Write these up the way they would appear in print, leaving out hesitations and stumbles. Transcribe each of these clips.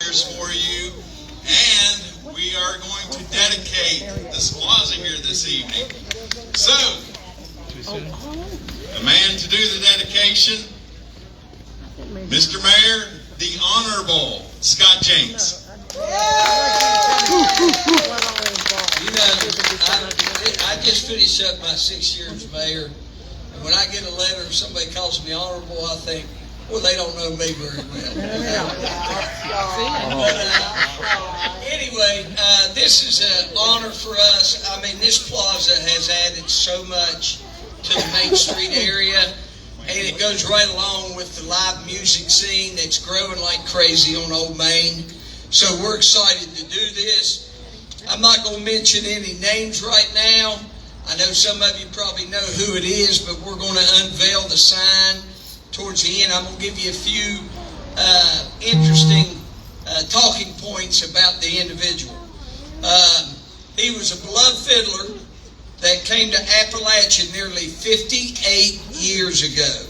pictures for you, and we are going to dedicate this plaza here this evening. So, the man to do the dedication, Mr. Mayor, the Honorable Scott James. You know, I just finished up my 6 years as mayor, and when I get a letter and somebody calls me honorable, I think, well, they don't know me very well. Anyway, this is an honor for us. I mean, this plaza has added so much to the Main Street area, and it goes right along with the live music scene that's growing like crazy on Old Main. So we're excited to do this. I'm not going to mention any names right now. I know some of you probably know who it is, but we're going to unveil the sign towards the end. I'm going to give you a few interesting talking points about the individual. He was a beloved fiddler that came to Appalachia nearly 58 years ago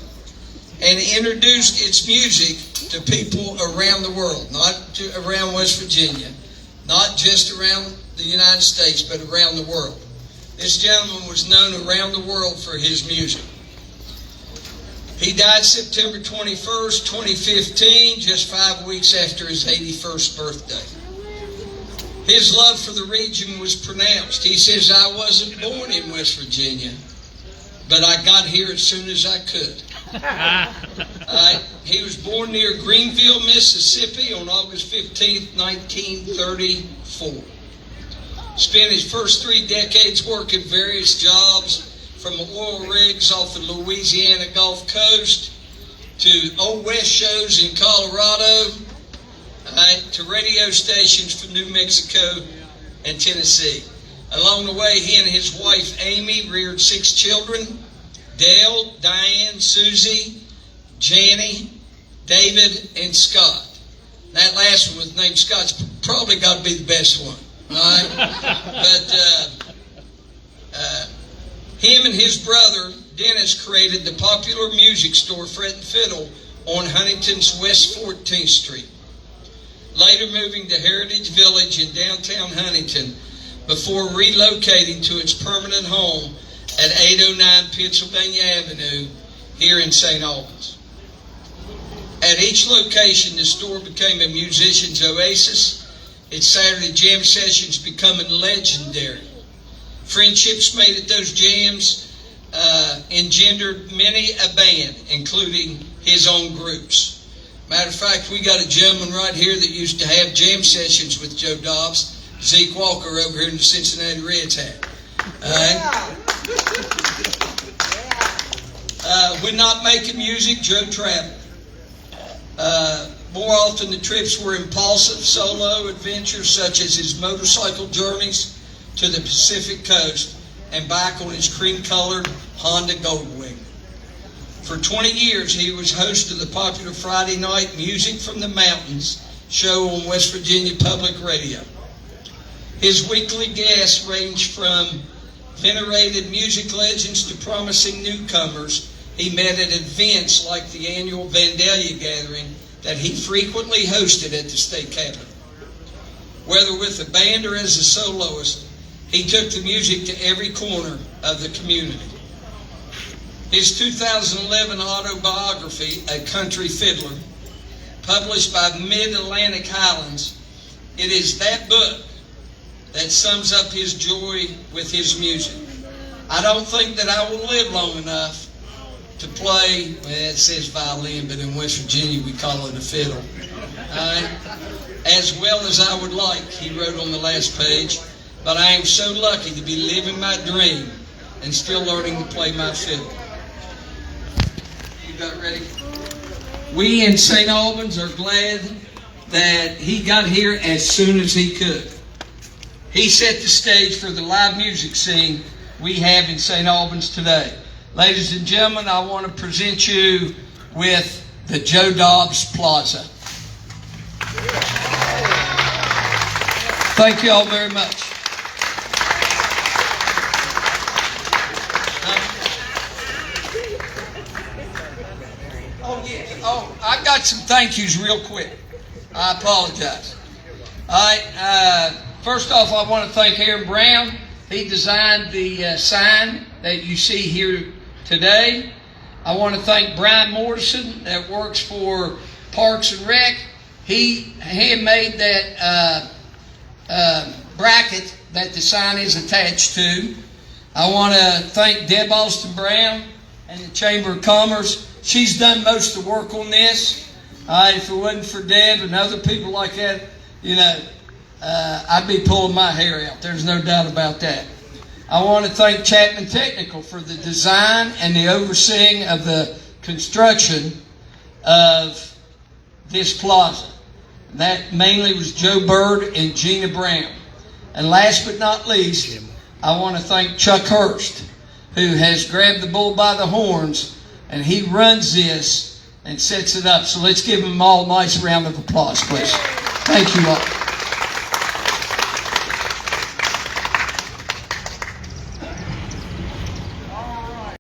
and introduced its music to people around the world, not around West Virginia, not just around the United States, but around the world. This gentleman was known around the world for his music. He died September 21st, 2015, just 5 weeks after his 81st birthday. His love for the region was pronounced. He says, I wasn't born in West Virginia, but I got here as soon as I could. He was born near Greenville, Mississippi on August 15th, 1934. Spent his first 3 decades working various jobs, from oil rigs off the Louisiana Gulf Coast to Old West shows in Colorado, to radio stations from New Mexico and Tennessee. Along the way, he and his wife Amy reared 6 children: Dale, Diane, Susie, Janny, David, and Scott. That last one was named Scott's probably got to be the best one. All right? But him and his brother, Dennis, created the popular music store Fret and Fiddle on Huntington's West 14th Street. Later moving to Heritage Village in downtown Huntington before relocating to its permanent home at 809 Pennsylvania Avenue here in St. Albans. At each location, the store became a musician's oasis, its Saturday jam sessions becoming legendary. Friendships made at those jams engendered many a band, including his own groups. Matter of fact, we got a gentleman right here that used to have jam sessions with Joe Dobbs, Zeke Walker over here in the Cincinnati Reds hat. When not making music, Joe traveled. More often the trips were impulsive solo adventures, such as his motorcycle journeys to the Pacific Coast and back on his cream-colored Honda Goldwing. For 20 years, he was host of the popular Friday night Music from the Mountains show on West Virginia Public Radio. His weekly guests ranged from venerated music legends to promising newcomers he met at events like the annual Vandalia gathering that he frequently hosted at the state capitol. Whether with a band or as a soloist, he took the music to every corner of the community. His 2011 autobiography, A Country Fiddler, published by Mid-Atlantic Highlands, it is that book that sums up his joy with his music. I don't think that I will live long enough to play, well, it says violin, but in West Virginia we call it a fiddle, as well as I would like, he wrote on the last page, but I am so lucky to be living my dream and still learning to play my fiddle. You got ready? We in St. Albans are glad that he got here as soon as he could. He set the stage for the live music scene we have in St. Albans today. Ladies and gentlemen, I want to present you with the Joe Dobbs Plaza. Thank you all very much. Oh, yeah. Oh, I got some thank yous real quick. I apologize. All right. First off, I want to thank Aaron Brown. He designed the sign that you see here today. I want to thank Brian Morrison that works for Parks and Rec. He handmade that bracket that the sign is attached to. I want to thank Deb Austin Brown and the Chamber of Commerce. She's done most of the work on this. If it wasn't for Deb and other people like that, I'd be pulling my hair out. There's no doubt about that. I want to thank Chapman Technical for the design and the overseeing of the construction of this plaza. That mainly was Joe Bird and Gina Brown. And last but not least, I want to thank Chuck Hurst, who has grabbed the bull by the horns, and he runs this and sets it up. So let's give them all a nice round of applause, please. Thank you all.